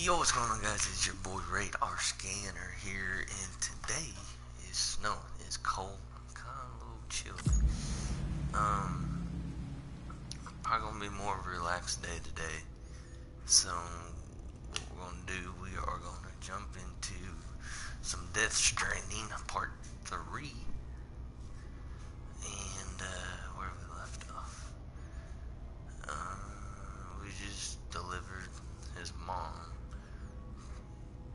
Yo, what's going on, guys? It's your boy RadarScanner here, and today is snowing. It's cold. I'm kind of a little chilly. Probably gonna be more of a relaxed day today. So, what we're gonna do, we are gonna jump into some Death Stranding Part 3, and where we left off. We just delivered his mom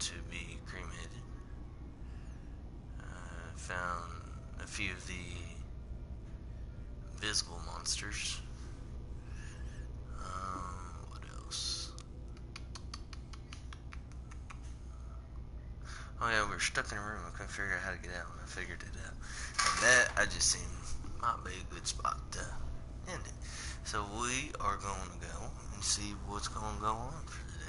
to be cremated. Found a few of the invisible monsters. What else? Oh yeah, we were stuck in a room. I couldn't figure out how to get out, and I figured it out. And that, I just seen, might be a good spot to end it. So we are going to go and see what's going to go on for today.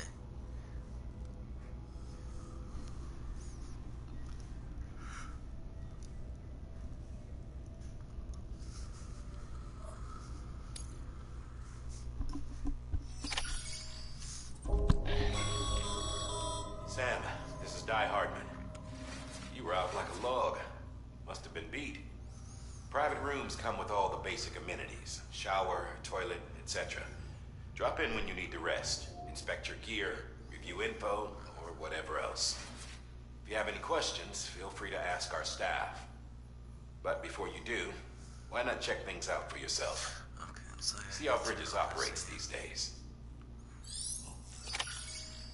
Sam, this is Di Hardman. You were out like a log. Must have been beat. Private rooms come with all the basic amenities. Shower, toilet, etc. Drop in when you need to rest. Inspect your gear, review info, or whatever else. If you have any questions, feel free to ask our staff. But before you do, why not check things out for yourself? Okay, so See how Bridges operates these days.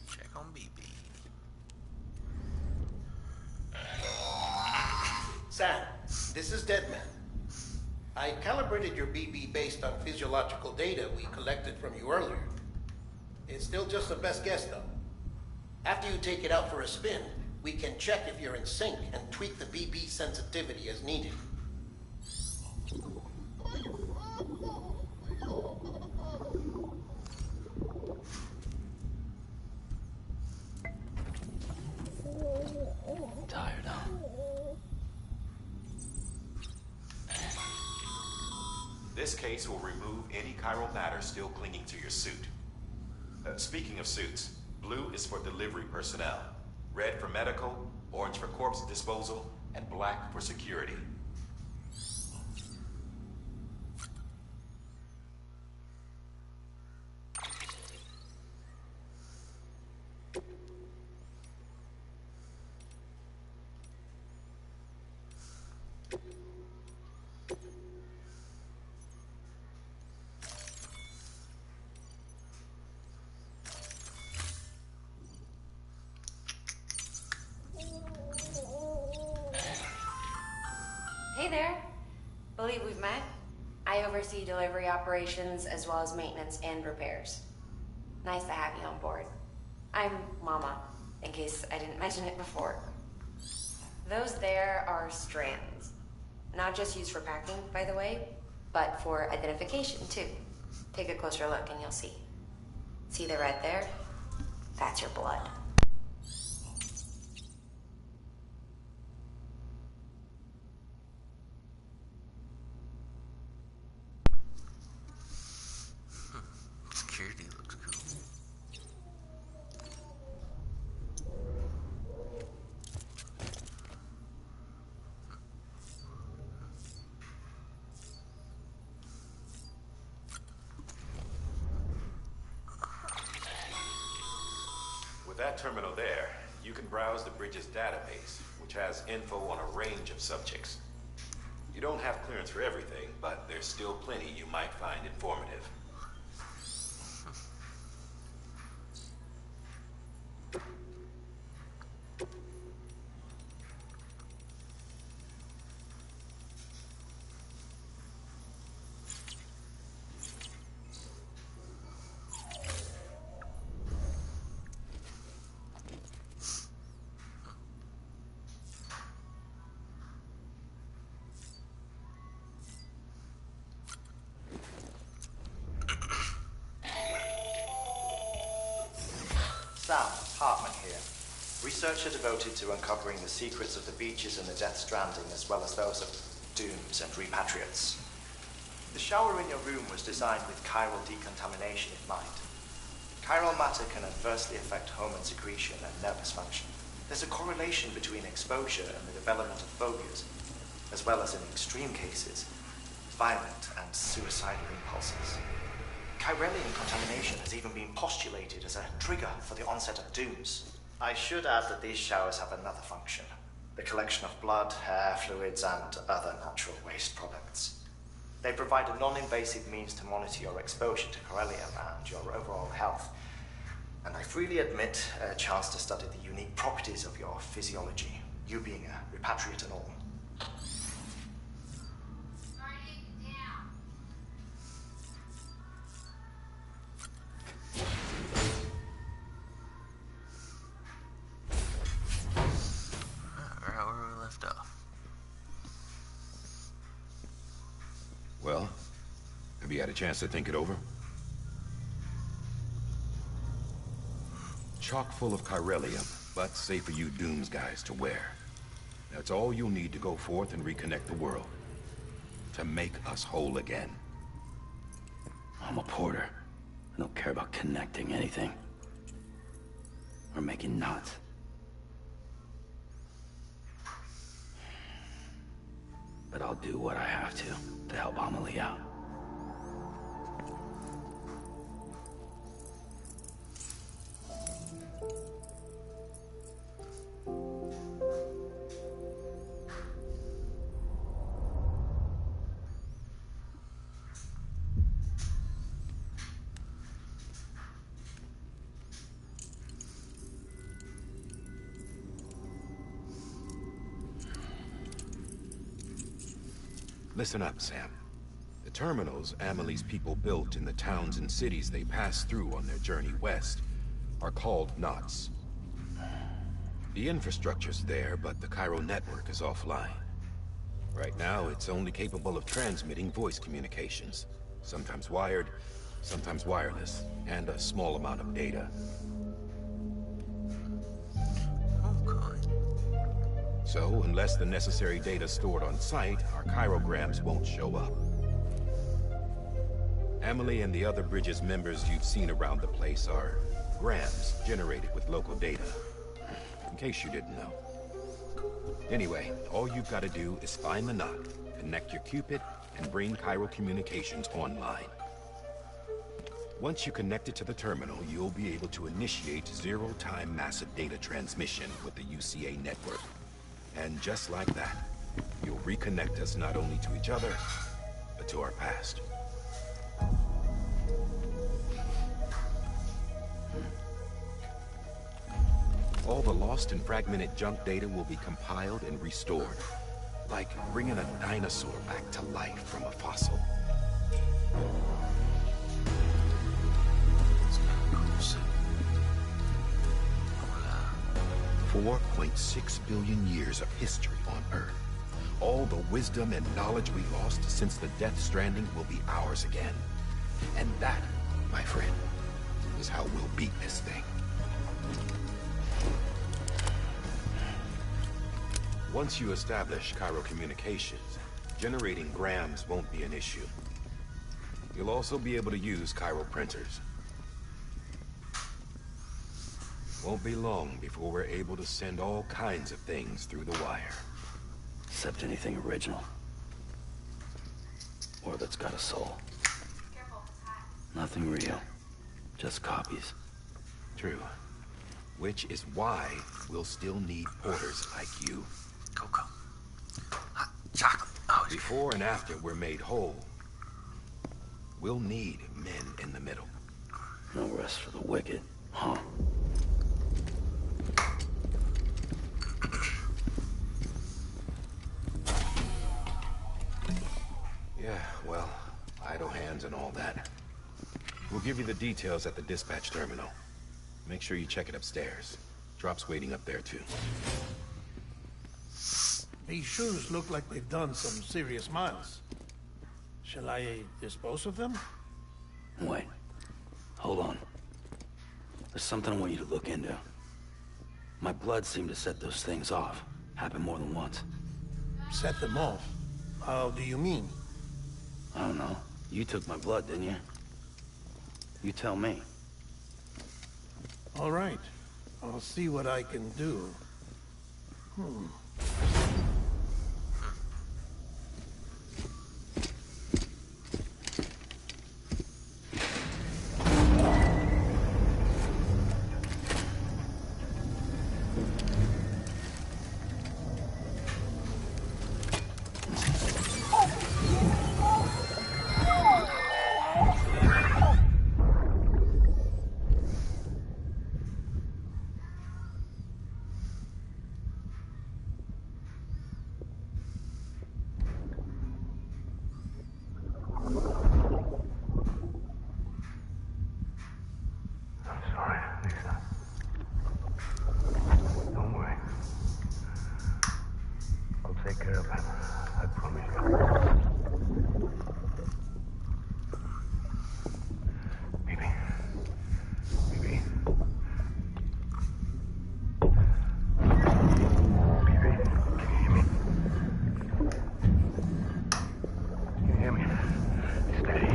check on BB. Sam, this is Deadman. I calibrated your BB based on physiological data we collected from you earlier. It's still just a best guess, though. After you take it out for a spin, we can check if you're in sync and tweak the BB sensitivity as needed. Tired, huh? This case will remove any chiral matter still clinging to your suit. Speaking of suits, blue is for delivery personnel, red for medical, orange for corpse disposal, and black for security. Hey there. Believe we've met. I oversee delivery operations as well as maintenance and repairs. Nice to have you on board. I'm Mama, in case I didn't mention it before. Those there are strands. Not just used for packing, by the way, but for identification too. Take a closer look and you'll see. See the red there? That's your blood. Security looks cool. With that terminal there, you can browse the Bridges database, which has info on a range of subjects. You don't have clearance for everything, but there's still plenty you might find informative. Sam, Hartman here. Researcher devoted to uncovering the secrets of the beaches and the Death Stranding, as well as those of dooms and repatriates. The shower in your room was designed with chiral decontamination in mind. Chiral matter can adversely affect hormone secretion and nervous function. There's a correlation between exposure and the development of phobias, as well as in extreme cases, violent and suicidal impulses. Chiralian contamination has even been postulated as a trigger for the onset of dooms. I should add that these showers have another function: the collection of blood, hair, fluids, and other natural waste products. They provide a non-invasive means to monitor your exposure to chiralium and your overall health. And I freely admit a chance to study the unique properties of your physiology, you being a repatriate and all. Right where we left off. Well, have you had a chance to think it over? Chock full of chiralium, but safe for you Dooms guys to wear. That's all you'll need to go forth and reconnect the world. To make us whole again. I'm a porter. I don't care about connecting anything. Or making knots. But I'll do what I have to help Amelie out. Listen up, Sam. The terminals Amelie's people built in the towns and cities they passed through on their journey west are called knots. The infrastructure's there, but the Cairo network is offline. Right now, it's only capable of transmitting voice communications. Sometimes wired, sometimes wireless, and a small amount of data. So, unless the necessary data stored on site, our chirograms won't show up. Amelie and the other Bridges members you've seen around the place are grams generated with local data. In case you didn't know. Anyway, all you've got to do is find the knot, connect your Cupid, and bring Cairo communications online. Once you connect it to the terminal, you'll be able to initiate zero-time massive data transmission with the UCA network. And just like that, you'll reconnect us not only to each other, but to our past. All the lost and fragmented junk data will be compiled and restored, like bringing a dinosaur back to life from a fossil. 4.6 billion years of history on Earth. All the wisdom and knowledge we lost since the Death Stranding will be ours again. And that, my friend, is how we'll beat this thing. Once you establish Cairo communications, generating grams won't be an issue. You'll also be able to use Cairo printers. Won't be long before we're able to send all kinds of things through the wire. Except anything original. Or that's got a soul. Nothing real. Just copies. True. Which is why we'll still need porters like you. Coco. Hot chocolate. Oh, before and after we're made whole, we'll need men in the middle. No rest for the wicked, huh? Yeah, well, idle hands and all that. We'll give you the details at the dispatch terminal. Make sure you check it upstairs. Drop's waiting up there, too. These shoes look like they've done some serious miles. Shall I dispose of them? Wait. Hold on. There's something I want you to look into. My blood seemed to set those things off. Happened more than once. Set them off? How do you mean? I don't know. You took my blood, didn't you? You tell me. All right. I'll see what I can do. Take care of him. I promise you. Baby. Baby. Baby, can you hear me? Can you hear me? Steady.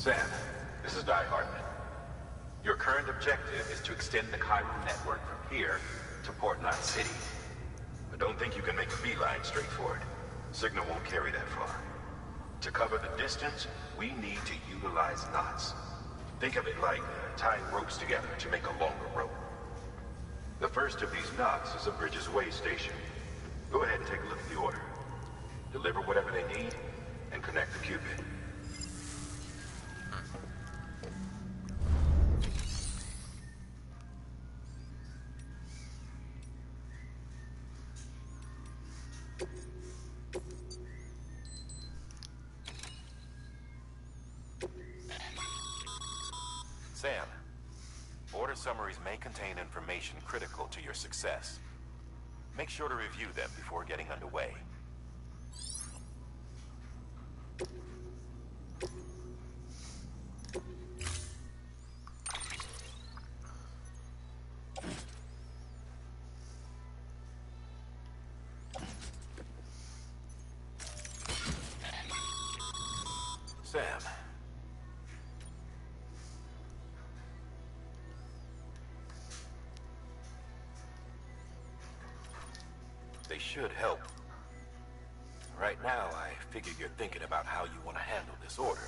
Sam, this is Hardman. Your current objective is to extend the Chiron network from here to Portland City. But don't think you can make a beeline straight for it. Signal won't carry that far. To cover the distance, we need to utilize knots. Think of it like tying ropes together to make a longer rope. The first of these knots is a Bridges Way station. Go ahead and take a look at the order. Deliver whatever they need, and connect the Cupid. Sam, order summaries may contain information critical to your success. Make sure to review them before getting underway. Sam. They should help. Right now, I figure you're thinking about how you want to handle this order.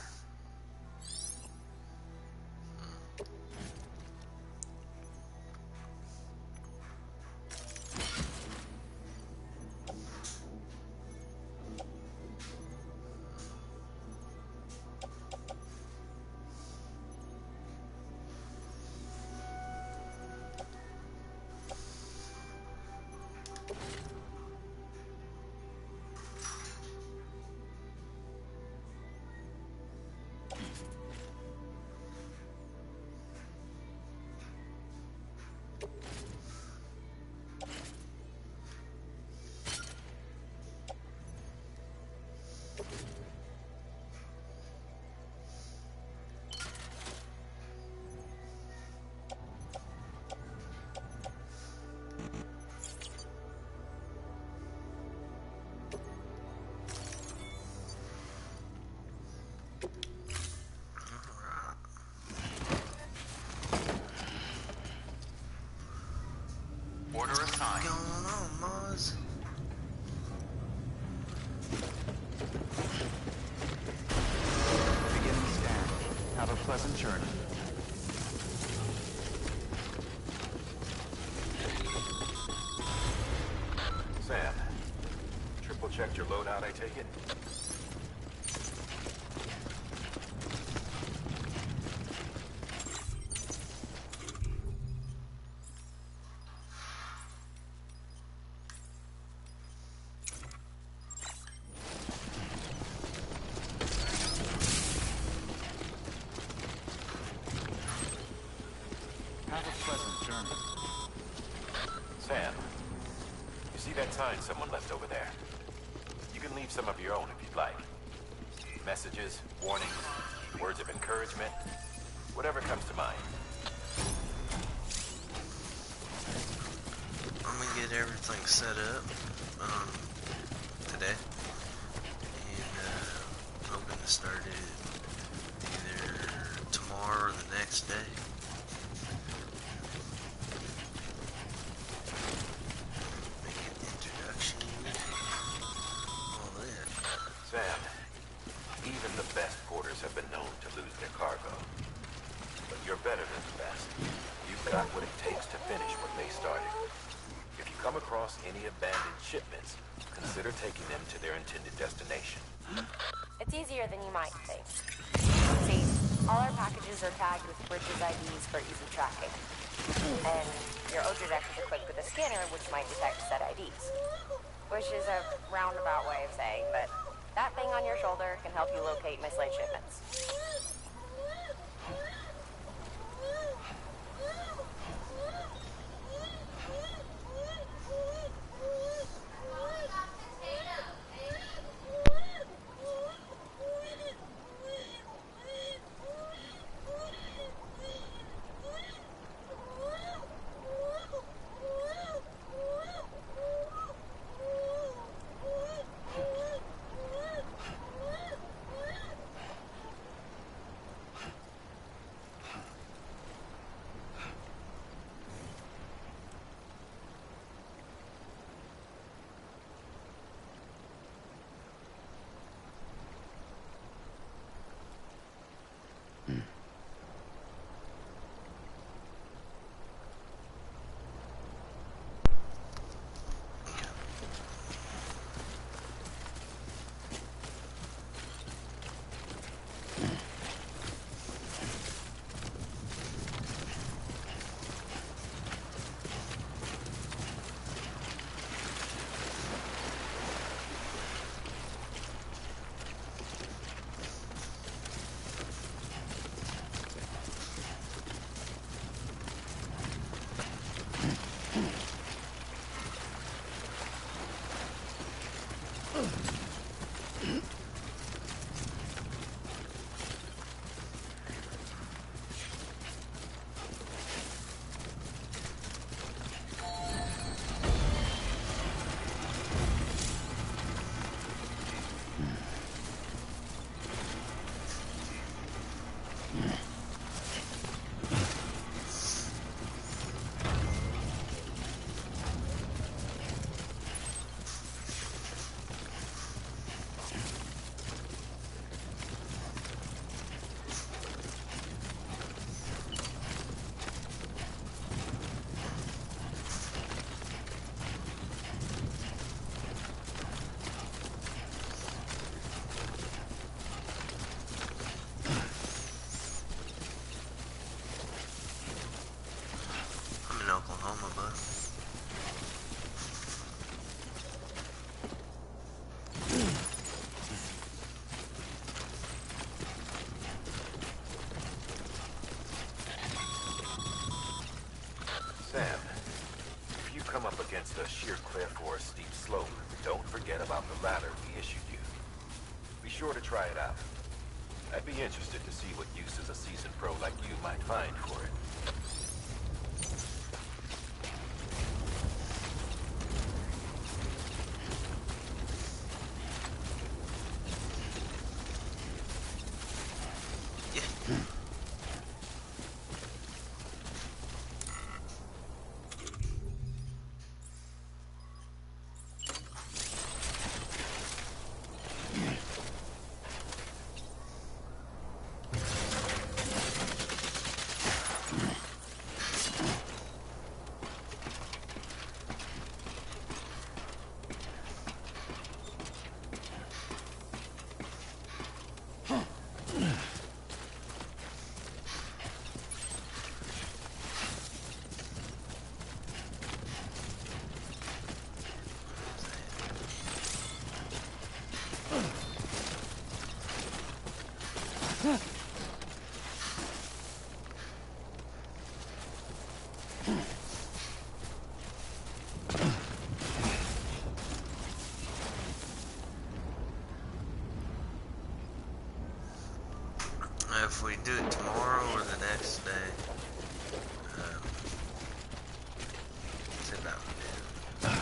Order assigned. What's going on, Mars? Beginning scan. Have a pleasant journey. Sam, triple checked your loadout, I take it? signs someone left over there. You can leave some of your own if you'd like. Messages, warnings, words of encouragement, whatever comes to mind. I'm gonna get everything set up today, and hoping to start it either tomorrow or the next day. Make an introduction, all that. Sam, even the best porters have been known to lose their cargo. But you're better than the best. You've got what it takes to finish what they started. If you come across any abandoned shipments, consider taking them to their intended destination. It's easier than you might think. See, all our packages are tagged with Bridges IDs for easy tracking. And your Ojodeck is equipped with a scanner which might detect said IDs. Which is a roundabout way of saying that that thing on your shoulder can help you locate mislaid shipments. Oklahoma, bud. Sam, if you come up against a sheer cliff or a steep slope, don't forget about the ladder we issued you. Be sure to try it out. I'd be interested to see what uses a seasoned pro like you might find for it. if we do it tomorrow or the next day, sit down and do it.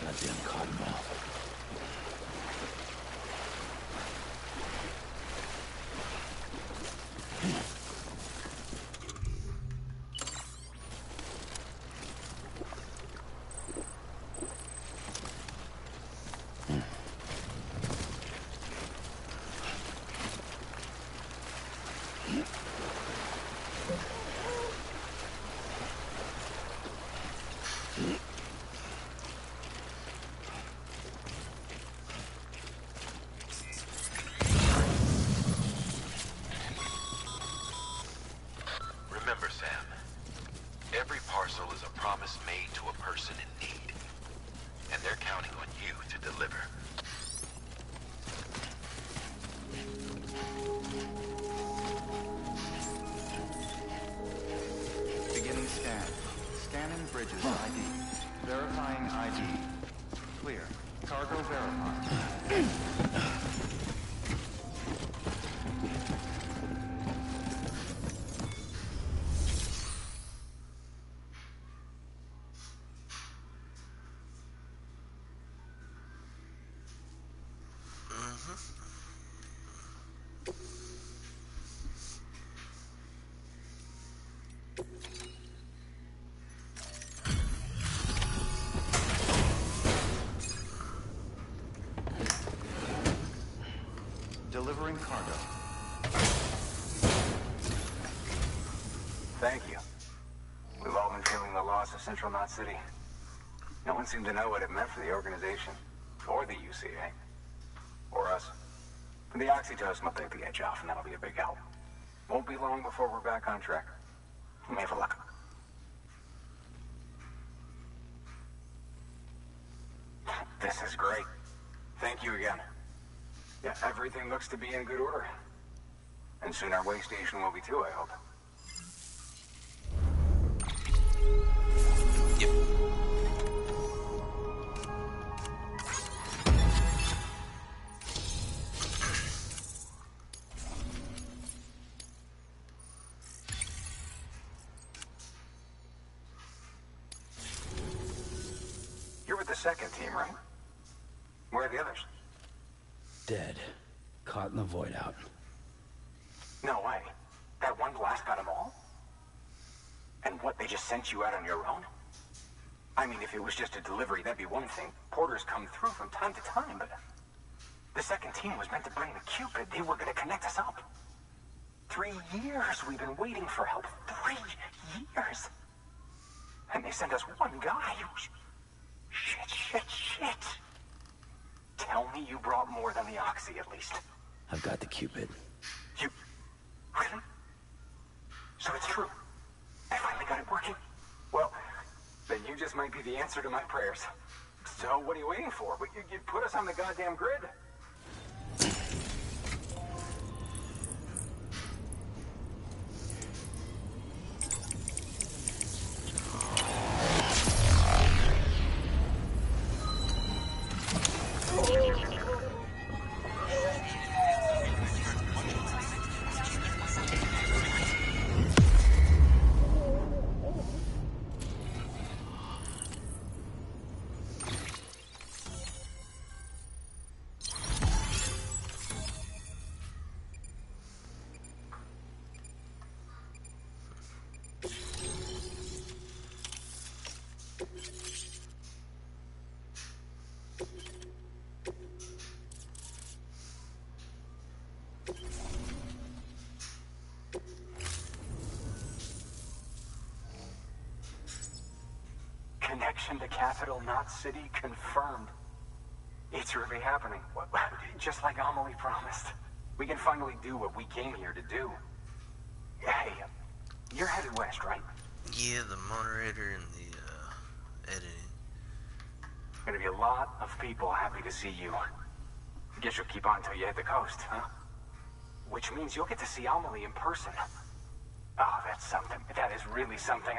Goddamn cottonmouth. Remember, Sam, every parcel is a promise made to a person in need, and they're counting on you to deliver. Beginning scan. Scanning bridges ID. Verifying ID. Clear. Cargo verified. Delivering cargo. Thank you. We've all been feeling the loss of Central Knot City. No one seemed to know what it meant for the organization, or the UCA, or us. But the oxytocin will take the edge off, and that'll be a big help. Won't be long before we're back on track. We may have luck. This is great. Thank you again. Yeah, everything looks to be in good order. And soon our way station will be too, I hope. Yep. You're with the second team, right? Where are the others? Dead. Caught in the void out. No way. That one blast got them all? And what, they just sent you out on your own? I mean, if it was just a delivery, that'd be one thing. Porters come through from time to time, but... The second team was meant to bring the Cupid. They were gonna connect us up. 3 years we've been waiting for help. 3 years! And they sent us one guy. Shit. Tell me you brought more than the Oxy, at least. I've got the Cupid. You... Really? So it's true. I finally got it working. Well, then you just might be the answer to my prayers. So what are you waiting for? You put us on the goddamn grid. capital, not city, confirmed. It's really happening. Just like Amelie promised. We can finally do what we came here to do. Hey, you're headed west, right? Yeah, the moderator and the editing. Gonna be a lot of people happy to see you. Guess you'll keep on until you hit the coast, huh? Which means you'll get to see Amelie in person. Oh, that's something. That is really something.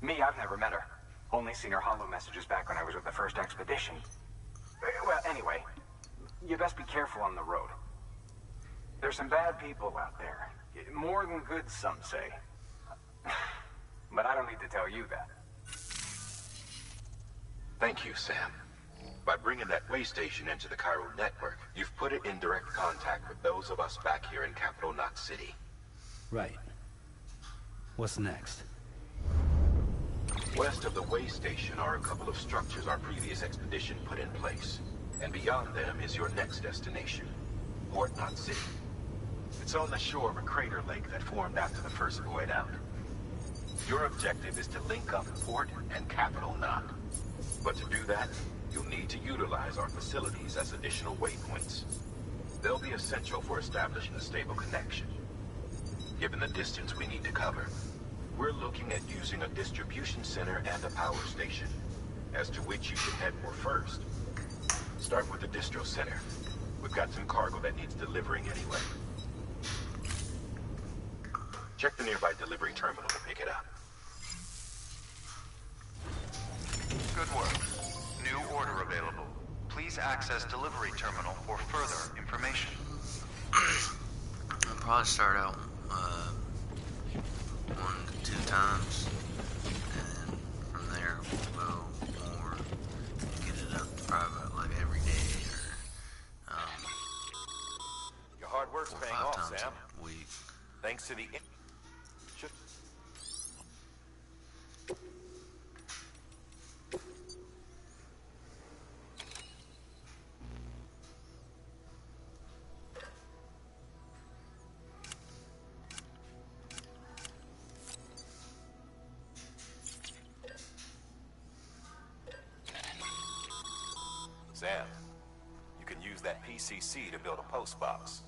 Me, I've never met her. Only seen her holo messages back when I was with the first expedition. Well, anyway, you best be careful on the road. There's some bad people out there. More than good, some say. But I don't need to tell you that. Thank you, Sam. By bringing that way station into the Cairo network, you've put it in direct contact with those of us back here in Capital Knot City. Right. What's next? West of the way station are a couple of structures our previous expedition put in place. And beyond them is your next destination, Port Knot City. It's on the shore of a crater lake that formed after the first void out. Your objective is to link up Port and Capital Knot. But to do that, you'll need to utilize our facilities as additional waypoints. They'll be essential for establishing a stable connection. Given the distance we need to cover, we're looking at using a distribution center and a power station, as to which you should head for first. Start with the distro center. We've got some cargo that needs delivering anyway. Check the nearby delivery terminal to pick it up. Good work. New order available. Please access delivery terminal for further information. I'll probably start out 1 to 2 times, and then from there we'll go more and get it up to probably like every day or Your hard work's 4 or paying 5 off, times Sam. a week. Thanks to the... Sam, you can use that PCC to build a post box.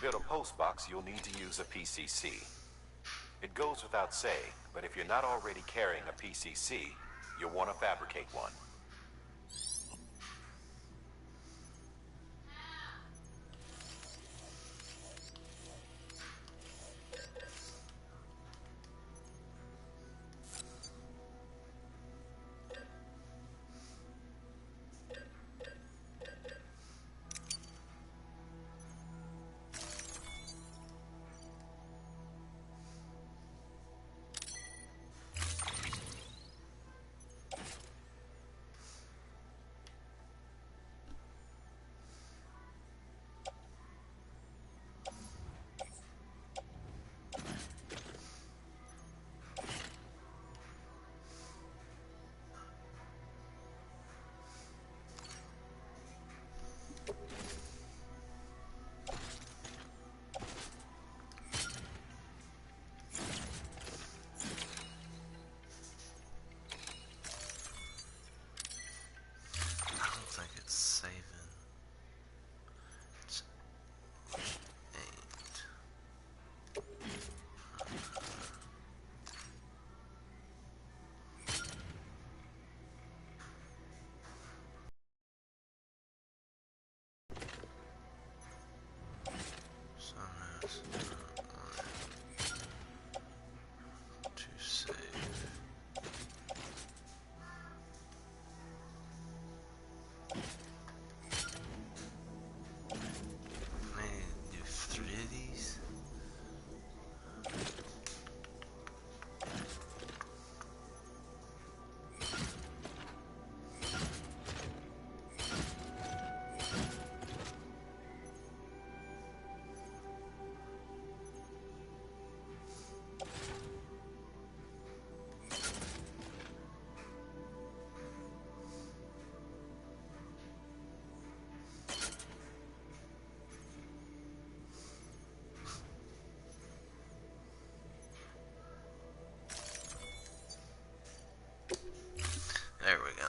build a post box, you'll need to use a PCC. It goes without saying, but if you're not already carrying a PCC, you'll want to fabricate one. There we go.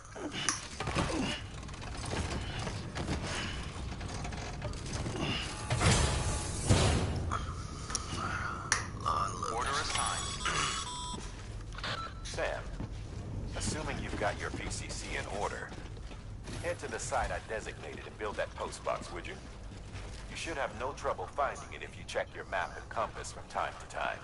Order assigned. Sam, assuming you've got your PCC in order, head to the site I designated and build that post box, would you? You should have no trouble finding it if you check your map and compass from time to time.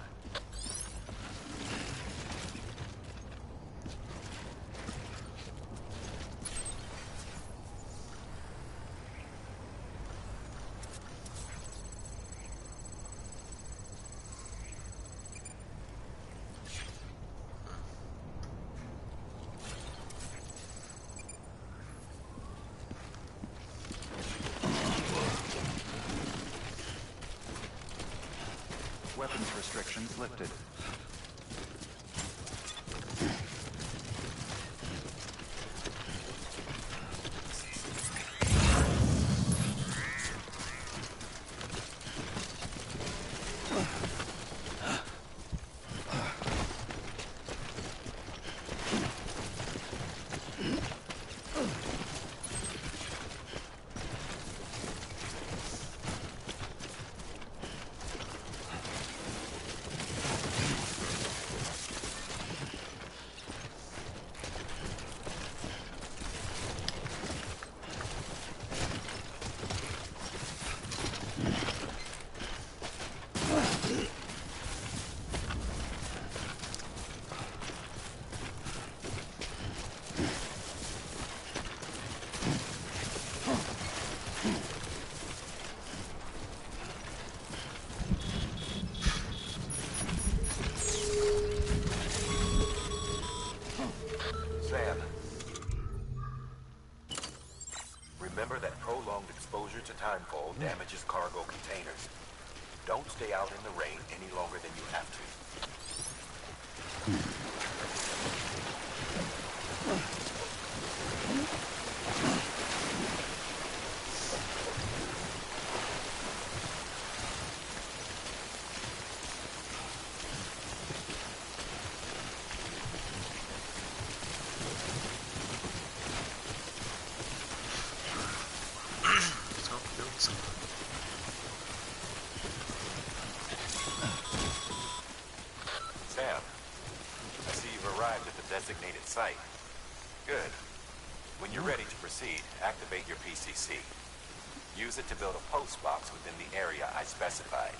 Weapons restrictions lifted. Sam, remember that prolonged exposure to timefall damages cargo containers. Don't stay out in the rain any longer than you have to. Let's go build some. designated site. Good. When you're ready to proceed, activate your PCC. Use it to build a post box within the area I specified.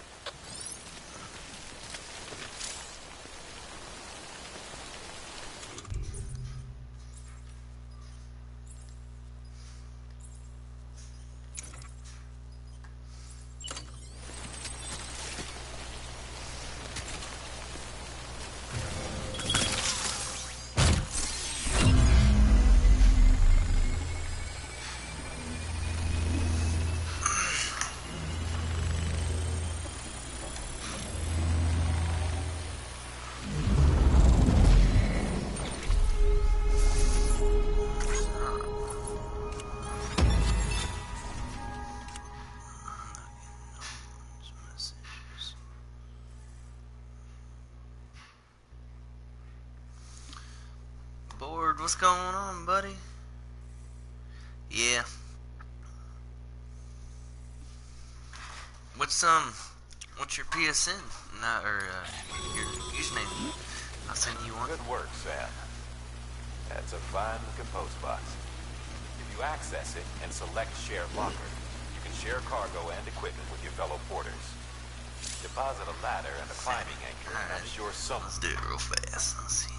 Bored, what's going on, buddy? Yeah. What's your PSN? Your username? I'll send you one. Good work, Sam. That's a fine-looking post box. If you access it and select Share Locker, you can share cargo and equipment with your fellow porters. Deposit a ladder and a climbing anchor, and I'm sure someone... Let's do it real fast. Let's see.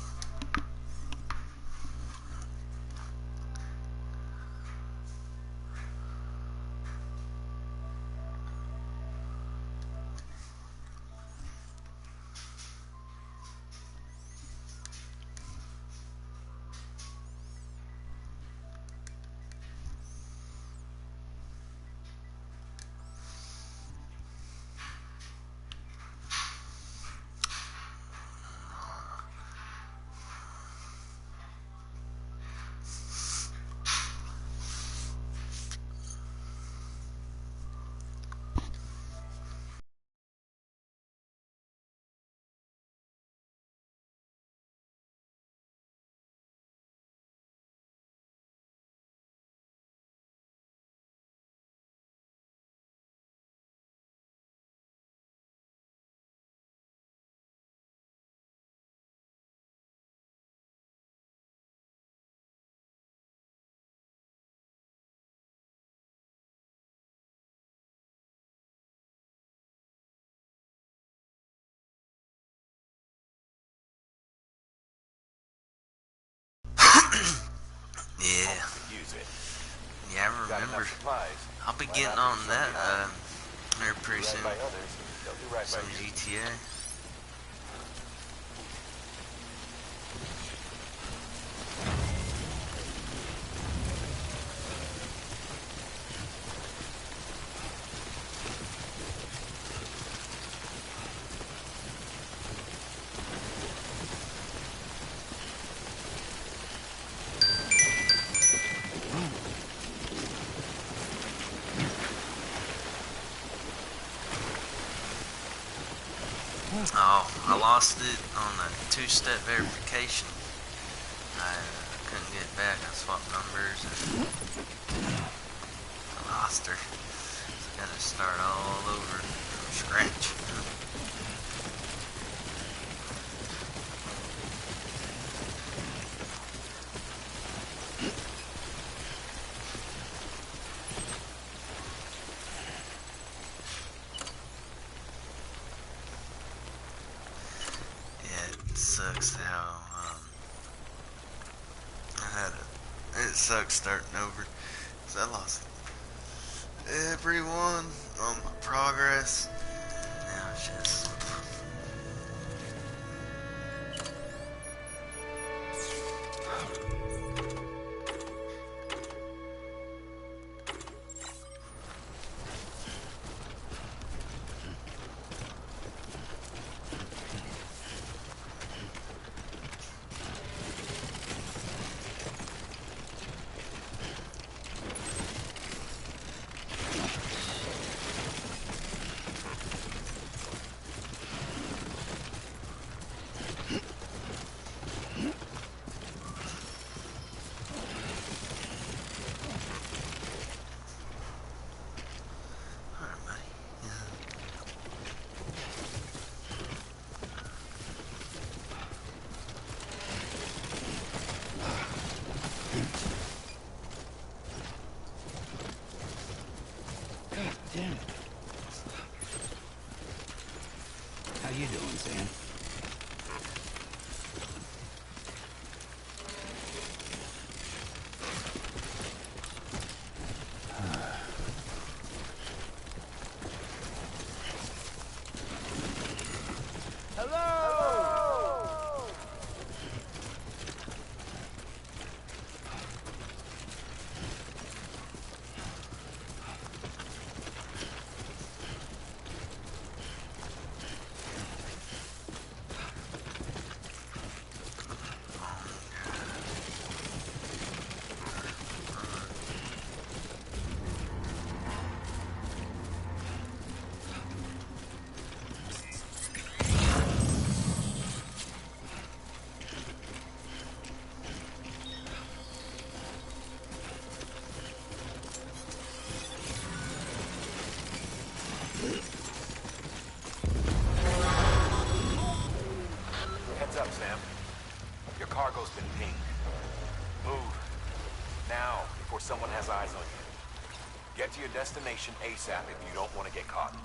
Yeah. Use it. Yeah, I remember. I'll be getting on that here pretty soon. Some GTA. Oh, I lost it on the two-step verification. I couldn't get it back. I swapped numbers and I lost her. So I gotta start all over from scratch. Sucks how it sucks starting over, because I lost everyone on my progress. Now it's just Damn it. How you doing, Sam? Heads up, Sam. Your cargo's been pinged. Move. Now, before someone has eyes on you. Get to your destination ASAP if you don't want to get caught.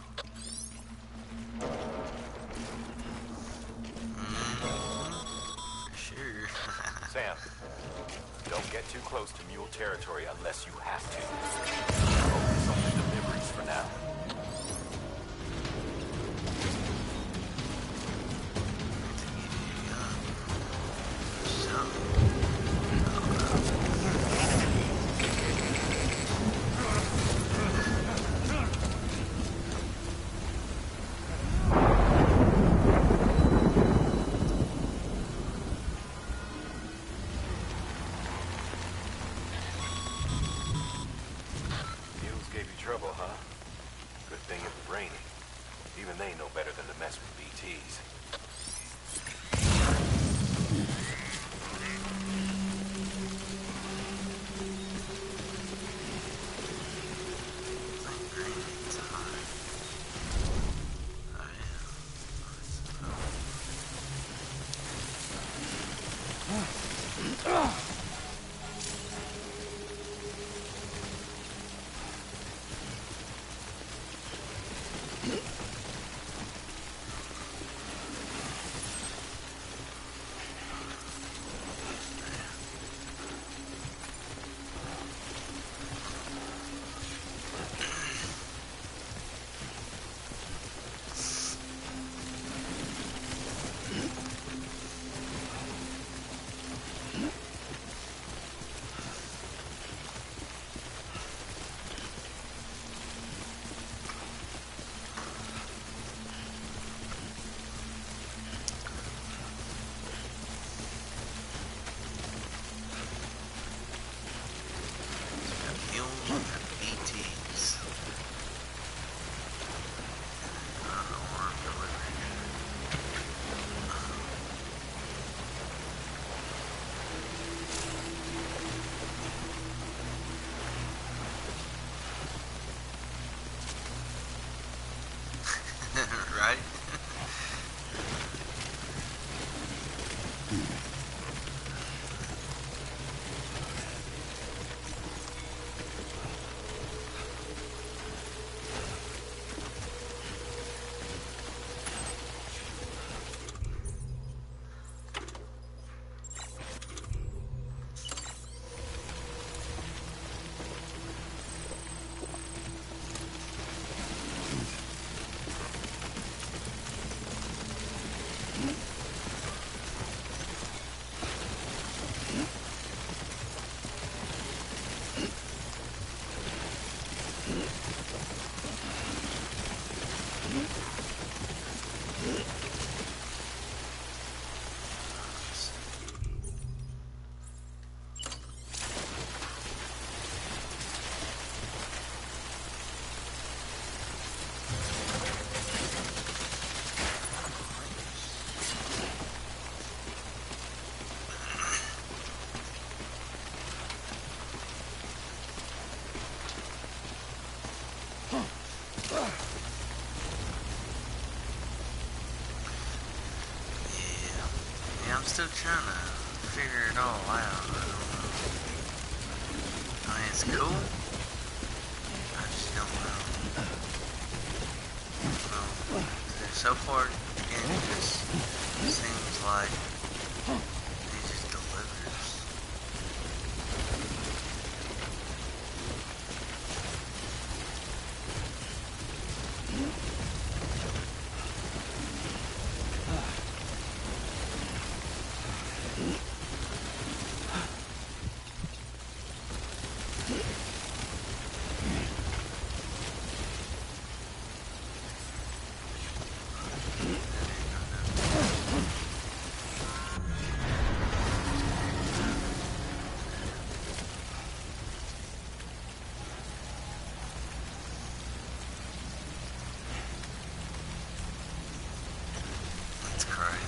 For sure. Sam, don't get too close to mule territory unless you have to. Focus on the deliveries for now. Trouble, huh? Good thing it was raining. Even they know better than to mess with BTs. Right? Yeah, I'm still trying to figure it all out. I mean, it's cool. I just don't know. So far, again, it just seems like he just delivers. That's crazy.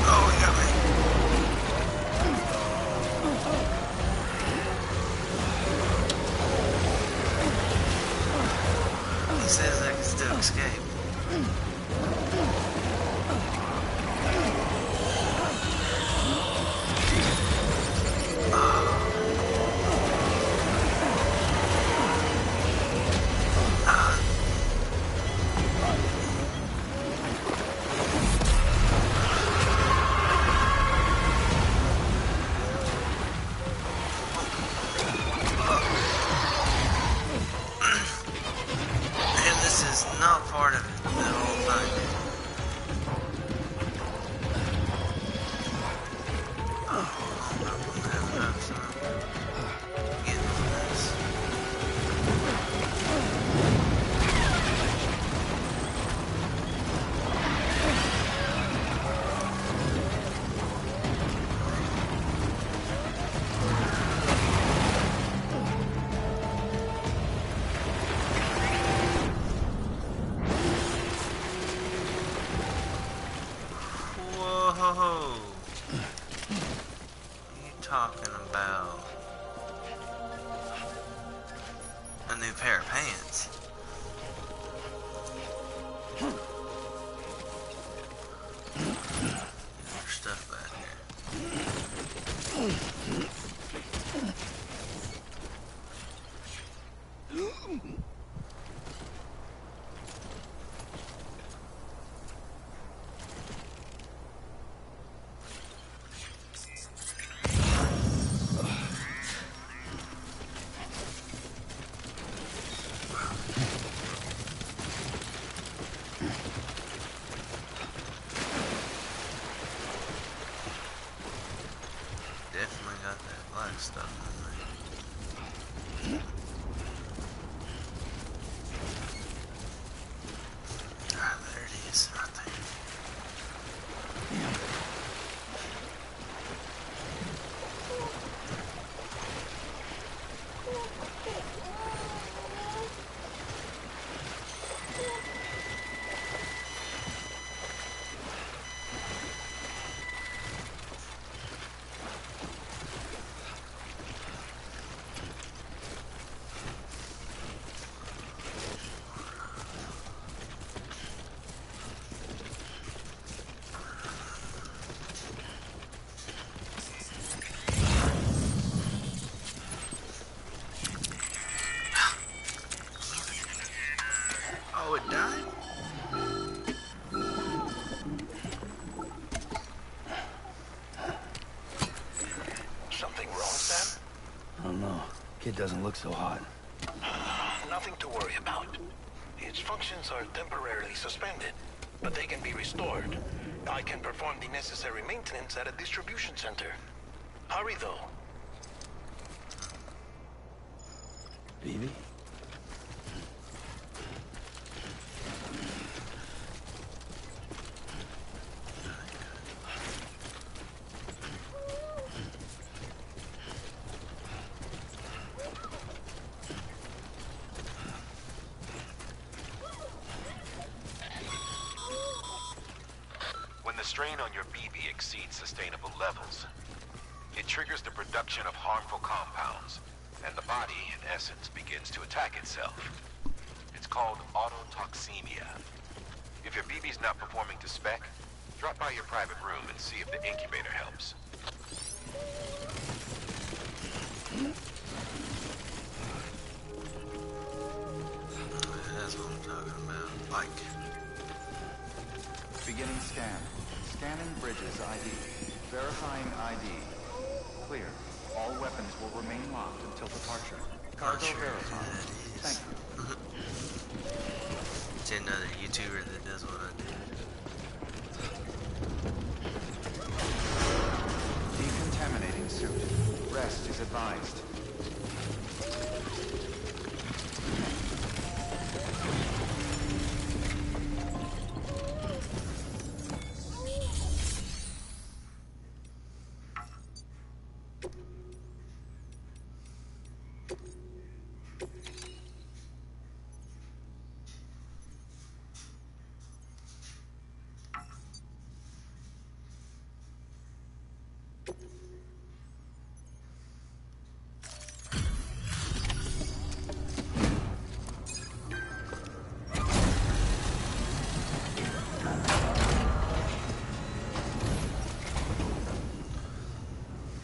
Oh, he got me. He says I can still escape. And this is not part of it, the whole thing. Oh, I'm not gonna have enough time getting on this. Whoa! You talking about a new pair of pants? There's stuff back here. Definitely got that black stuff on me. Ah, there it is, right there. Oh, it died? Something wrong, Sam? I don't know. Kid doesn't look so hot. Nothing to worry about. Its functions are temporarily suspended, but they can be restored. I can perform the necessary maintenance at a distribution center. Hurry, though. Vivi? When the strain on your BB exceeds sustainable levels, it triggers the production of harmful compounds, and the body, in essence, begins to attack itself. It's called autotoxemia. If your BB's not performing to spec, drop by your private room and see if the incubator helps. That's what I'm talking about. Like. Beginning scan. Scanning Bridges ID. Verifying ID. Clear. All weapons will remain locked until departure. Cargo verified. Thank you. It's another YouTuber that does what I do. Decontaminating suit. Rest is advised.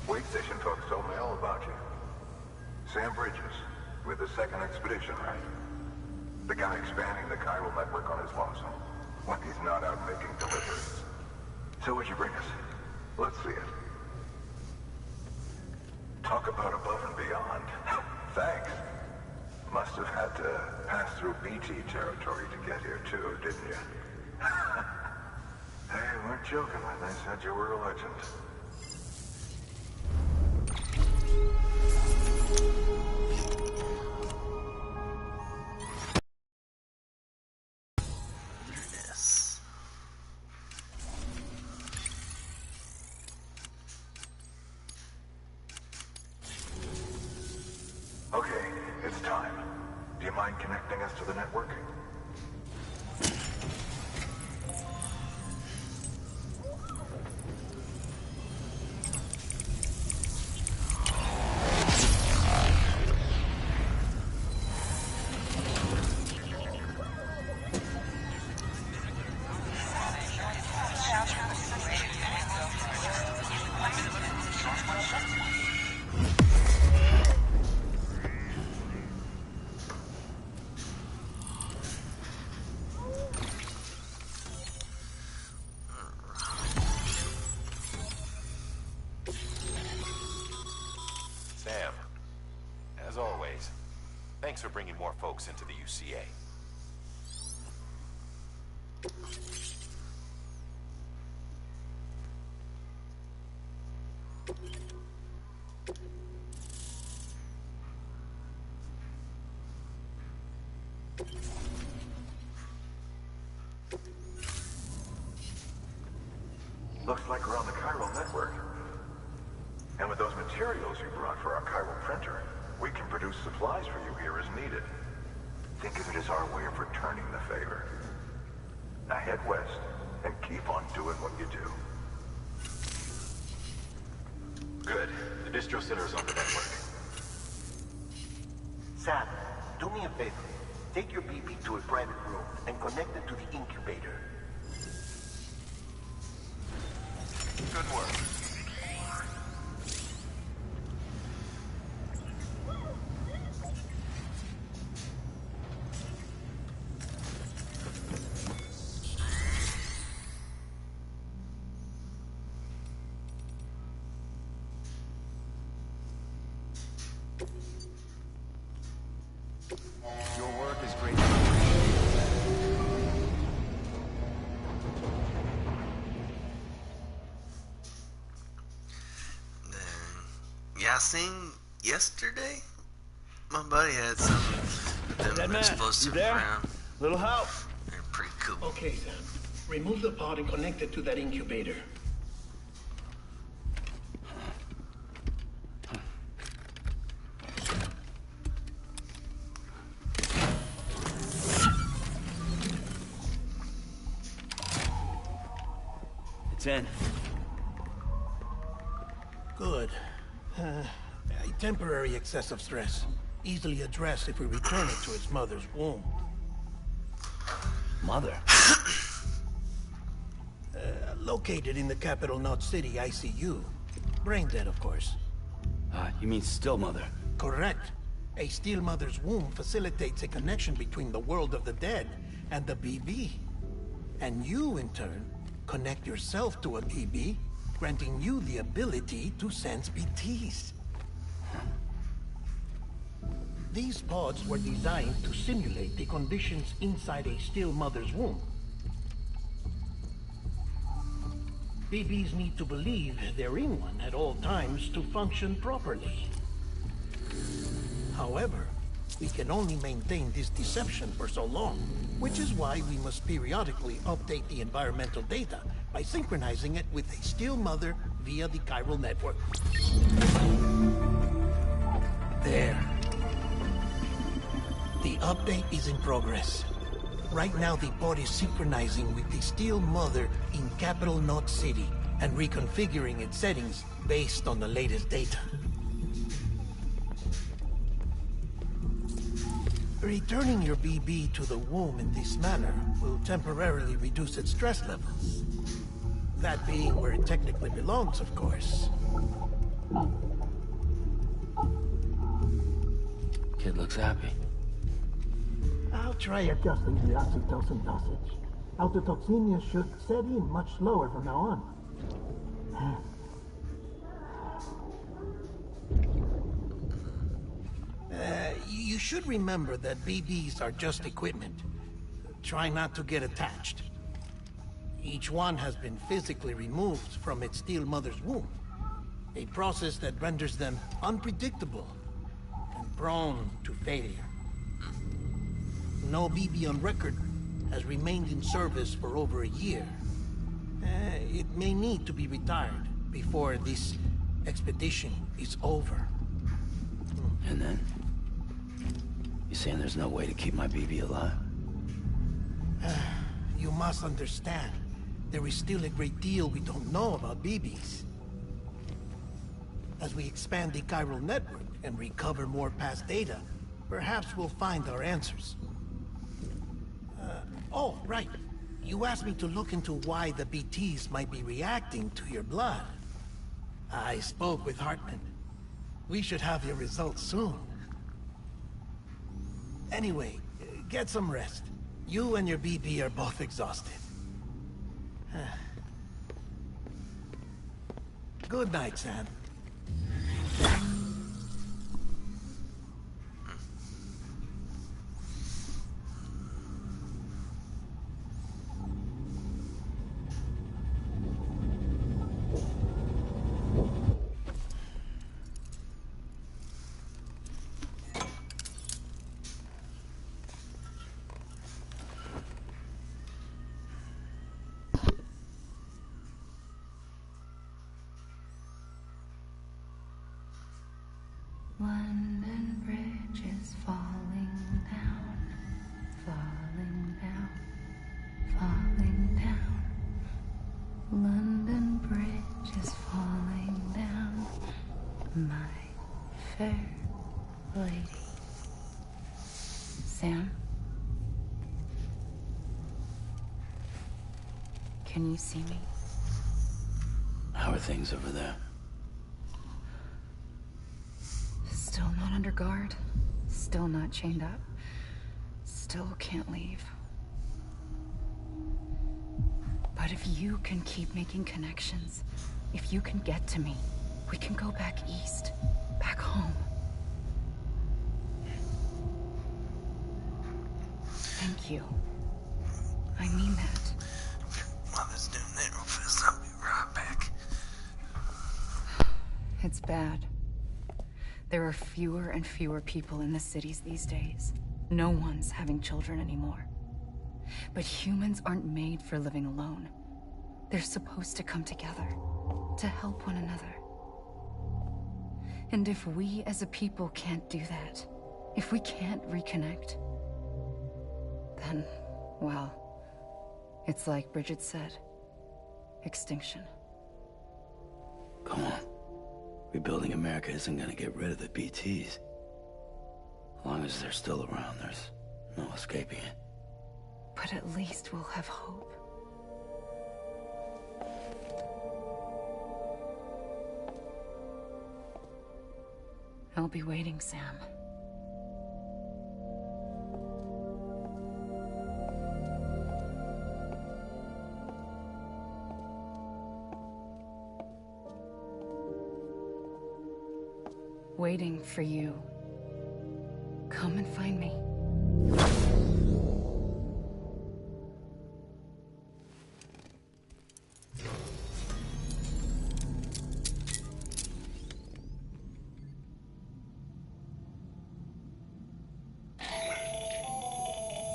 Wait station folks told me all about you. Sam Bridges, with the second expedition, right? The guy expanding the chiral network on his lonesome, when he's not out making deliveries. So what'd you bring us? Let's see it. Talk about above and beyond. Thanks. Must have had to pass through BT territory to get here too, didn't you? They weren't joking when they said you were a legend. Yes. Okay, it's time. Do you mind connecting us to the network? Sam, as always, thanks for bringing more folks into the UCA. Looks like we're on the chiral network. And with those materials you brought for our chiral printer, we can produce supplies for you here as needed. Think of it as our way of returning the favor. Now head west and keep on doing what you do. Good. The distro center is on the network. Sam, do me a favor. Take your BB to a private room and connect it to the incubator. Good work. Your work is greatly appreciated. I seen yesterday, my buddy had some of them explosives around. Little help. They're pretty cool. Okay, Sam. Remove the pod and connect it to that incubator. It's in. Good. A temporary excessive stress. Easily addressed if we return it to its mother's womb. Mother? Located in the capital Knot City ICU. Brain dead, of course. You mean still mother? Correct. A still mother's womb facilitates a connection between the world of the dead and the BB. And you, in turn, connect yourself to a BB, granting you the ability to sense BTs. These pods were designed to simulate the conditions inside a still mother's womb. BBs need to believe they're in one at all times to function properly. However, we can only maintain this deception for so long, which is why we must periodically update the environmental data by synchronizing it with a still mother via the chiral network. There. The update is in progress. Right now, the pod is synchronizing with the still mother in capital Knot City and reconfiguring its settings based on the latest data. Returning your BB to the womb in this manner will temporarily reduce its stress levels. That being where it technically belongs, of course. Kid looks happy. I'll try adjusting the oxytocin dosage. Autotoxemia should set in much slower from now on. You should remember that BBs are just equipment. Try not to get attached. Each one has been physically removed from its still mother's womb. A process that renders them unpredictable and prone to failure. No BB on record has remained in service for over a year. It may need to be retired before this expedition is over. And then? You saying there's no way to keep my BB alive? You must understand, there is still a great deal we don't know about BBs. As we expand the chiral network and recover more past data, perhaps we'll find our answers. Oh, right. You asked me to look into why the BTs might be reacting to your blood. I spoke with Hartman. We should have your results soon. Anyway, get some rest. You and your BB are both exhausted. Good night, Sam. London Bridge is falling down, falling down, falling down. London Bridge is falling down, my fair lady. Sam? Can you see me? How are things over there? Still not under guard. Still not chained up. Still can't leave. But if you can keep making connections, if you can get to me, we can go back east. Back home. Thank you. I mean that. Mother's doing that real fast. I'll be right back. It's bad. There are fewer and fewer people in the cities these days. No one's having children anymore. But humans aren't made for living alone. They're supposed to come together, to help one another. And if we as a people can't do that, if we can't reconnect, then, well, it's like Bridget said, extinction. Come on. Rebuilding America isn't gonna get rid of the BTs. As long as they're still around, there's no escaping it. But at least we'll have hope. I'll be waiting, Sam. Waiting for you. Come and find me.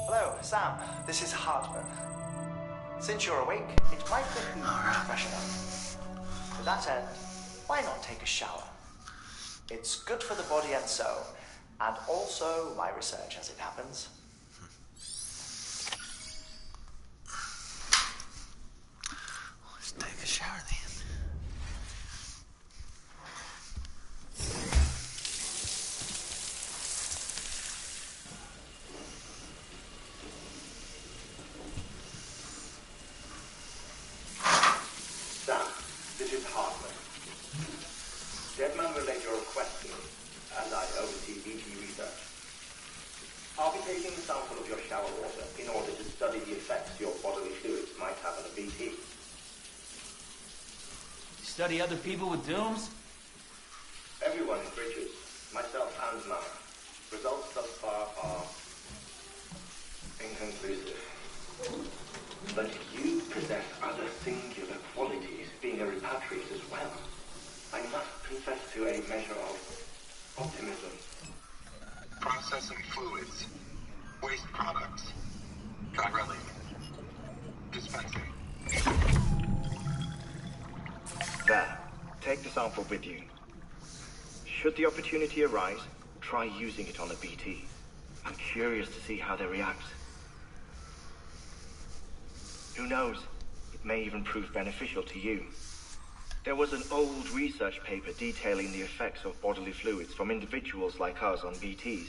Hello, Sam. This is Hartman. Since you're awake, it might behoove you to freshen up. To that end, why not take a shower? It's good for the body and soul, and also my research as it happens. Let's take a shower then. Sam, this is Hartman. Deadman relayed your request to me, and I oversee BT research. I'll be taking a sample of your shower water in order to study the effects your bodily fluids might have on a BT. Study other people with dooms? Everyone in Bridges, myself and Mama. Results thus far are inconclusive. But you possess other singular qualities, being a repatriate as well. I must confess to a measure of optimism. Processing fluids. Waste products. Drilling. Dispensing. There. Take the sample with you. Should the opportunity arise, try using it on a BT. I'm curious to see how they react. Who knows? It may even prove beneficial to you. There was an old research paper detailing the effects of bodily fluids from individuals like us on BTs.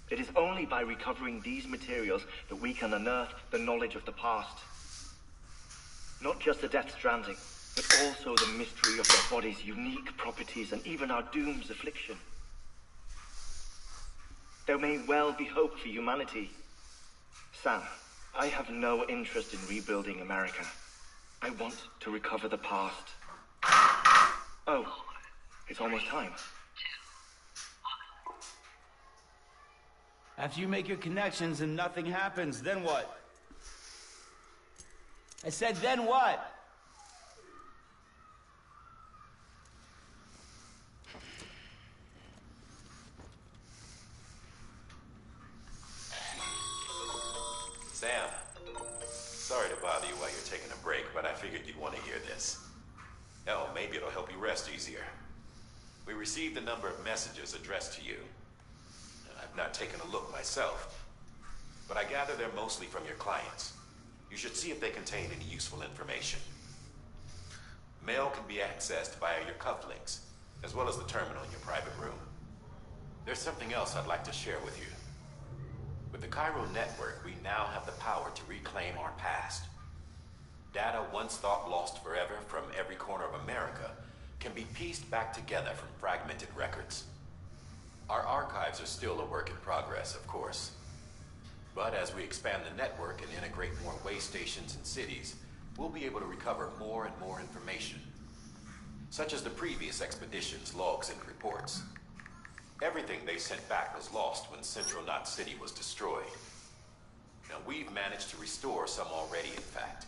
It is only by recovering these materials that we can unearth the knowledge of the past. Not just the Death Stranding, but also the mystery of their bodies' unique properties and even our doom's affliction. There may well be hope for humanity. Sam, I have no interest in rebuilding America. I want to recover the past. Oh, it's almost time. After you make your connections and nothing happens, then what? I said, then what? Sam, sorry to bother you while you're taking a break, but I figured you'd want to hear this. Hell, maybe it'll help you rest easier. We received a number of messages addressed to you. I've not taken a look myself, but I gather they're mostly from your clients. You should see if they contain any useful information. Mail can be accessed via your cufflinks, as well as the terminal in your private room. There's something else I'd like to share with you. With the Cairo network, we now have the power to reclaim our past. Data once thought lost forever from every corner of America can be pieced back together from fragmented records. Our archives are still a work in progress, of course. But as we expand the network and integrate more way stations and cities, we'll be able to recover more and more information, such as the previous expedition's logs and reports. Everything they sent back was lost when Central Knot City was destroyed. Now, we've managed to restore some already, in fact.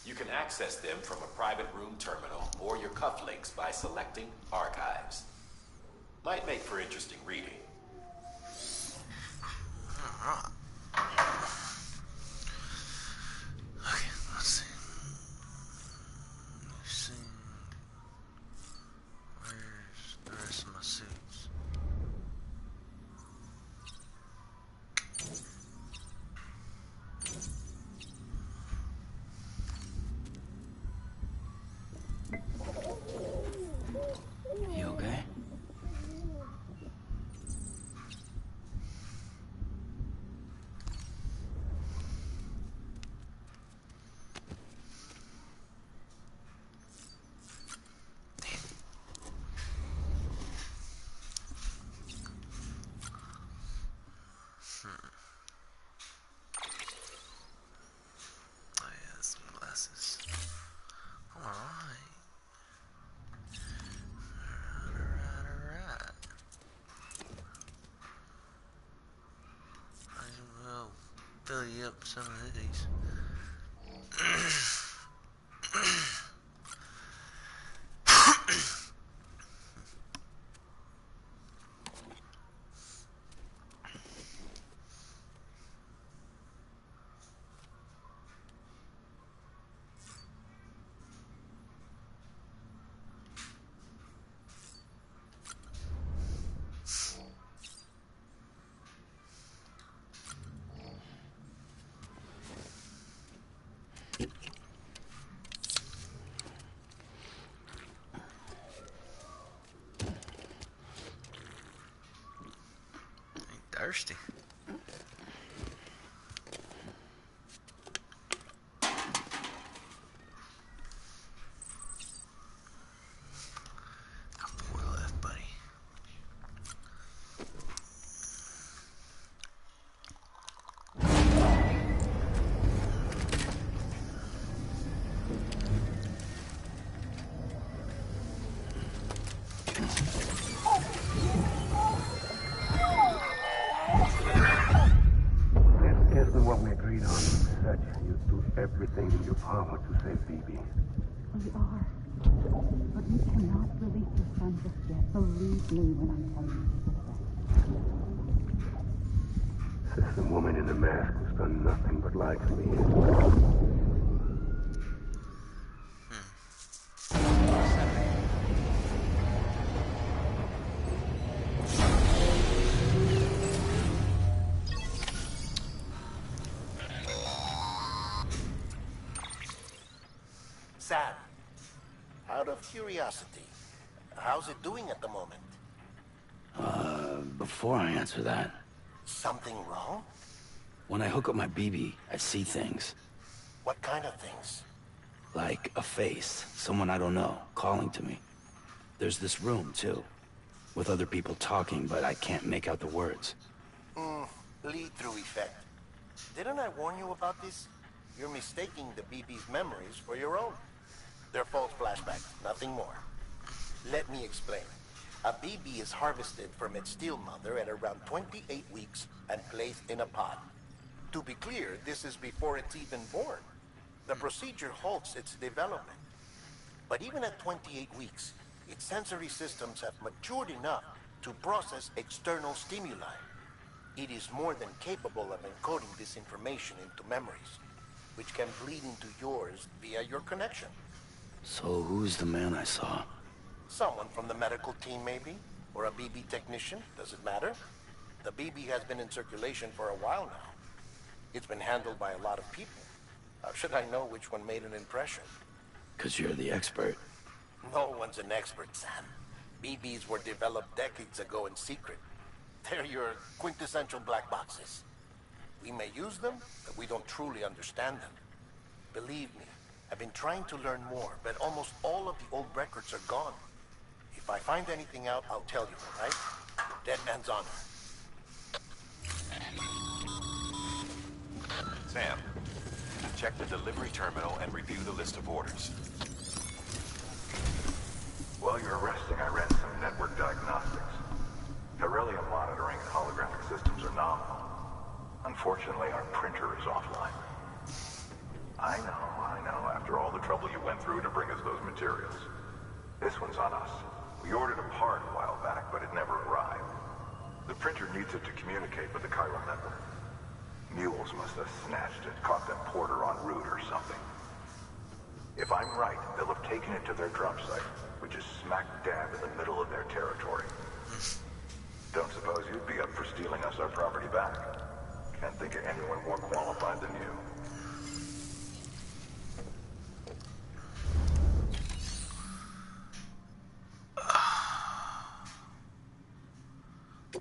You can access them from a private room terminal or your cufflinks by selecting Archives. Might make for interesting reading. Alright. Okay, let's see. Let's see. Where's the rest of my suits? You okay? Oh yeah, some glasses. Alright. Alright. I will fill you up with some of these. Thirsty. Got 4 left, buddy. Isn't what we agreed on, Such you do everything in your power to save Phoebe. We are. But we cannot release your son just yet. Believe me when I tell you this. This woman in the mask has done nothing but lie to me. Sam, out of curiosity, how's it doing at the moment? Before I answer that, Something wrong? when I hook up my BB, I see things. What kind of things? Like a face, someone I don't know, calling to me. There's this room, too, with other people talking, but I can't make out the words. Lead-through effect. Didn't I warn you about this? You're mistaking the BB's memories for your own. They're false flashbacks, nothing more. Let me explain. A BB is harvested from its steel mother at around 28 weeks and placed in a pod. To be clear, this is before it's even born. The procedure halts its development. But even at 28 weeks, its sensory systems have matured enough to process external stimuli. It is more than capable of encoding this information into memories, which can bleed into yours via your connection. So who's the man I saw? Someone from the medical team, maybe? Or a BB technician? Does it matter? The BB has been in circulation for a while now. It's been handled by a lot of people. How should I know which one made an impression? 'Cause you're the expert. No one's an expert, Sam. BBs were developed decades ago in secret. They're your quintessential black boxes. We may use them, but we don't truly understand them. Believe me, I've been trying to learn more, but almost all of the old records are gone. If I find anything out, I'll tell you, all right? Dead man's honor. Sam, check the delivery terminal and review the list of orders. While you were resting, I ran some network diagnostics. Beryllium monitoring and holographic systems are nominal. Unfortunately, our printer is offline. I know, after all the trouble you went through to bring us those materials. This one's on us. We ordered a part a while back, but it never arrived. The printer needs it to communicate with the chiral network. Mules must have snatched it, caught that porter en route or something. If I'm right, they'll have taken it to their drop site, which is smack dab in the middle of their territory. Don't suppose you'd be up for stealing us our property back? Can't think of anyone more qualified than you.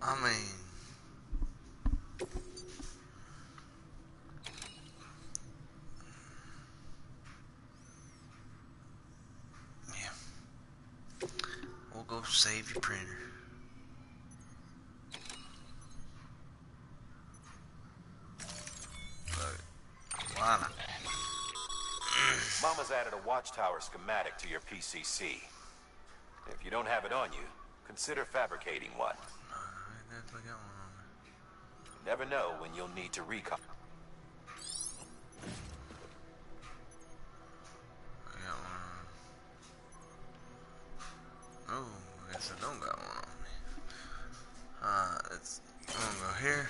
I mean, yeah. We'll go save your printer. Why not? Mama's added a watchtower schematic to your PCC. If you don't have it on you, consider fabricating one. You never know when you'll need to recon. Oh, I guess I don't got one on me. I'm gonna go here.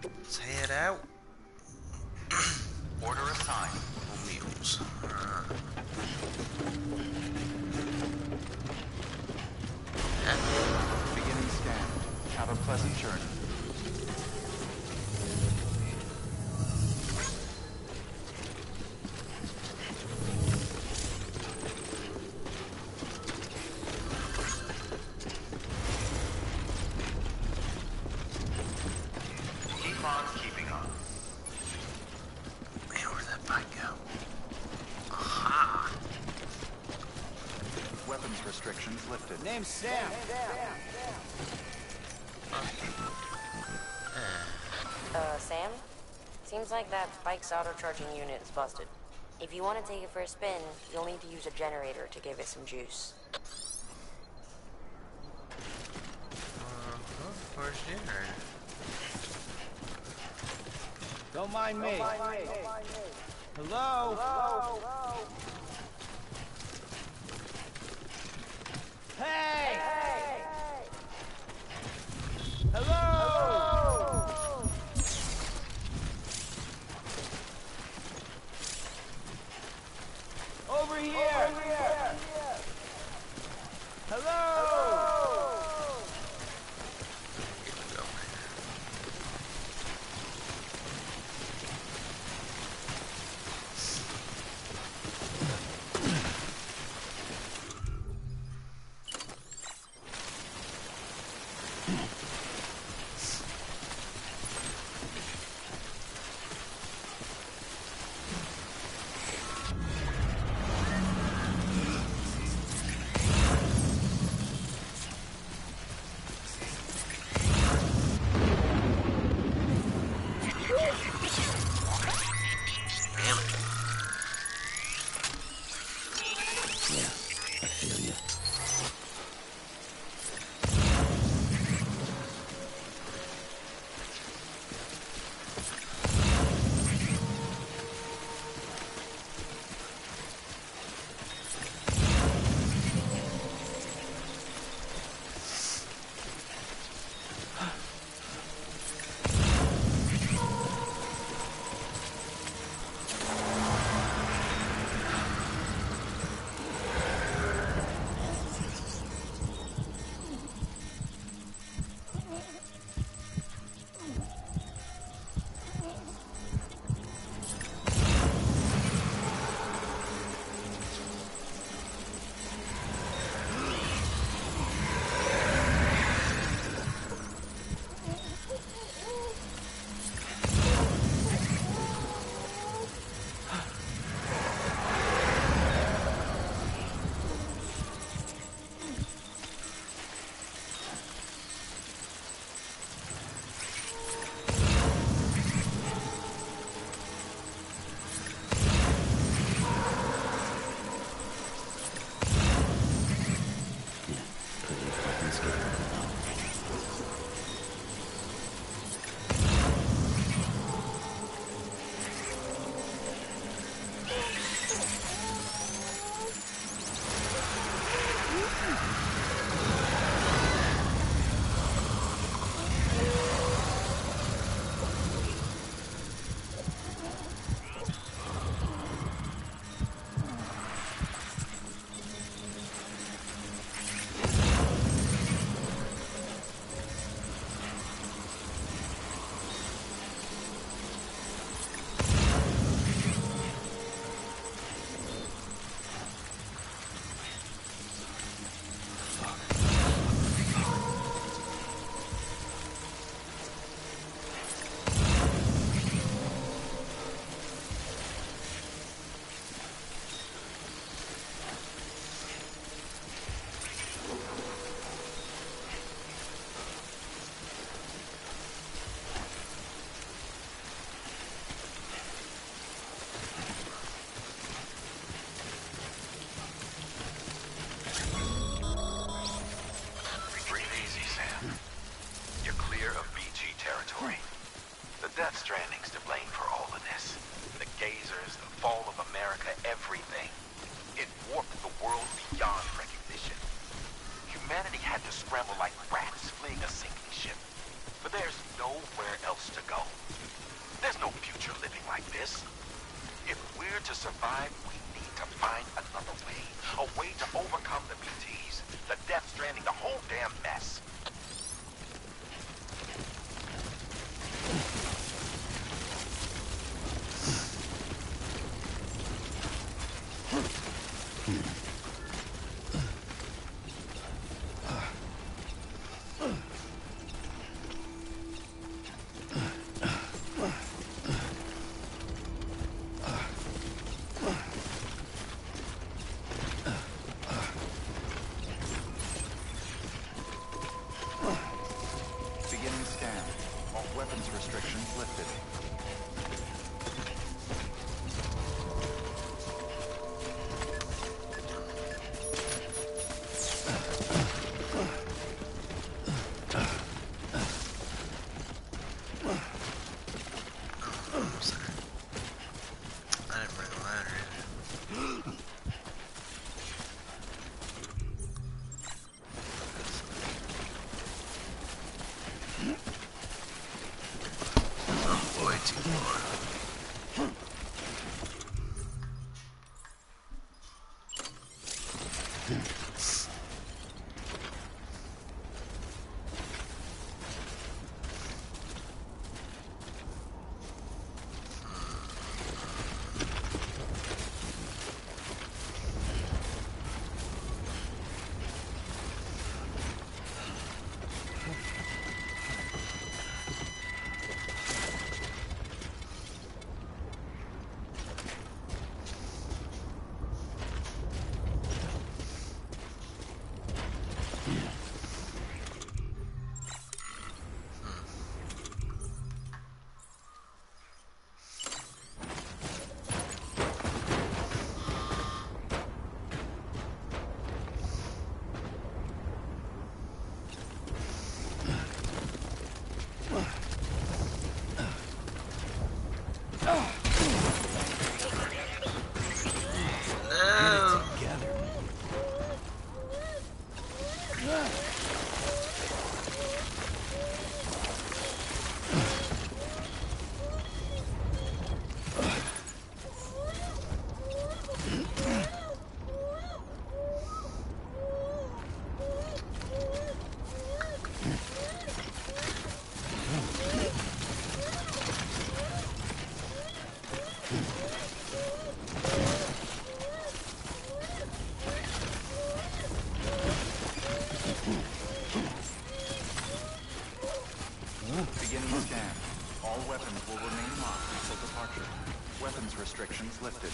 Let's head out. Order assigned. Meals. Beginning scan. Have a pleasant journey. Keep on keeping on. Man, where'd that bike go? Aha! Weapons restrictions lifted. Name's Sam. Sam? Seems like that bike's auto-charging unit is busted. If you want to take it for a spin, you'll need to use a generator to give it some juice. Where's the generator? Don't mind me. Hello? Hey! Hello! Over here! Hello! Death Stranding's to blame for all of this. The gazers, the fall of America, everything. It warped the world beyond recognition. Humanity had to scramble like rats fleeing a sinking ship. But there's nowhere else to go. There's no future living like this. If we're to survive, we need to find another way. A way to overcome the PTs, the Death Stranding, the whole damn mess. Beginning scan. All weapons restrictions lifted. I didn't bring a ladder in. Oh, way too far. No. Beginning scan. All weapons will remain locked until departure. Weapons restrictions lifted.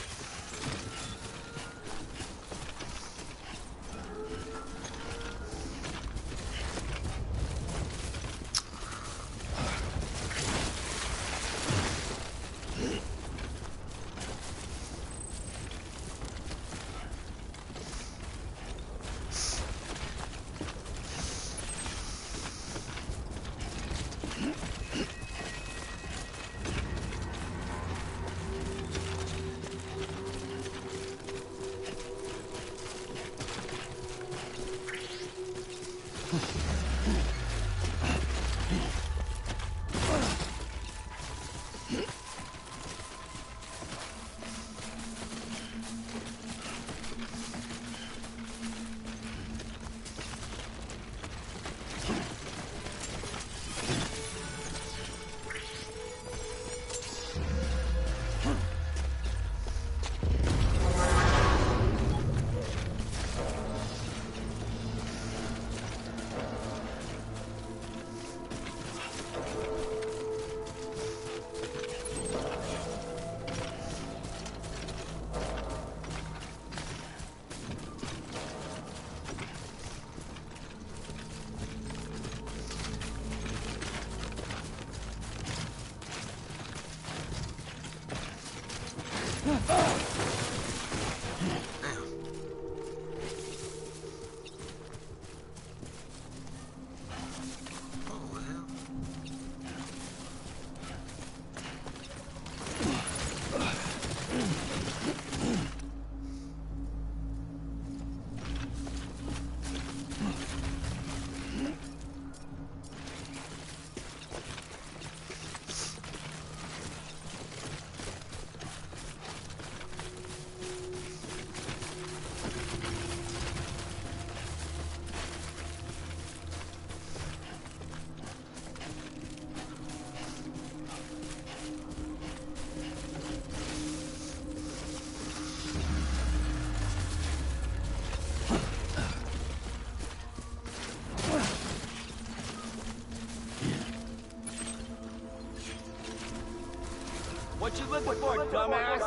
What you looking for, dumbass?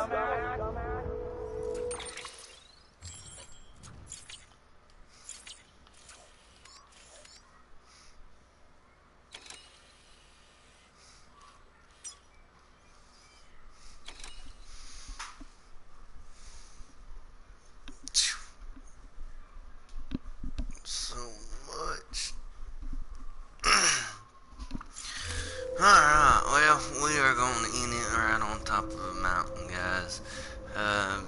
So much. Alright, well, we are going to end it right on top of a mountain, guys. Oh,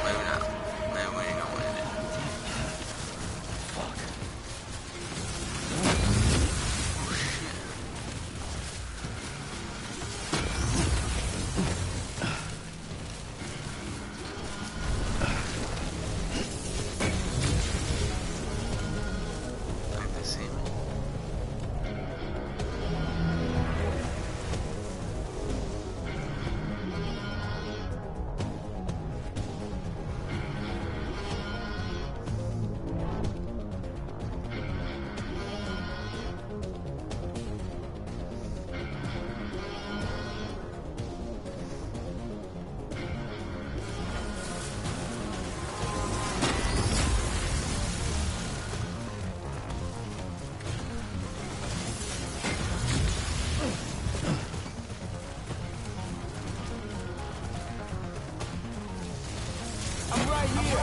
maybe not. Maybe we ain't gonna end it. Fuck. Oh, shit. Think they see me? I'm right here.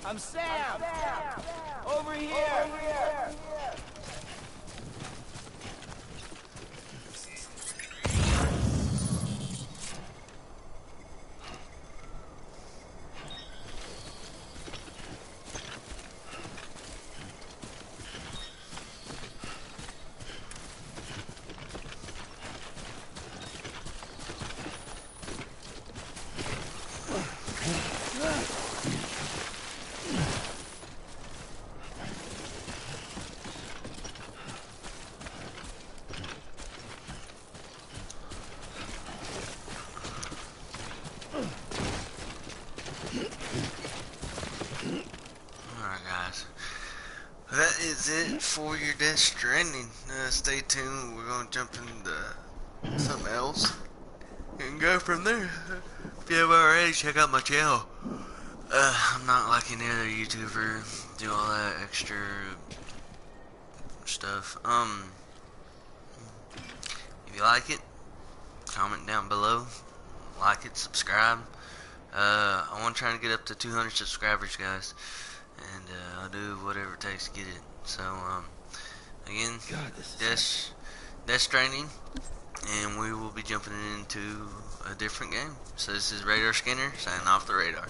I'm Sam. Over here. Alright, guys. That is it for your Death Stranding. Stay tuned. We're going to jump into something else and go from there. If you haven't already, check out my channel. I'm not like any other YouTuber. Do all that extra stuff. If you like it, comment down below. Like it, subscribe. I want to try to get up to 200 subscribers, guys. And I'll do whatever it takes to get it. So, again, Death Stranding, and we will be jumping into a different game. So this is RadarScanner signing off the radar.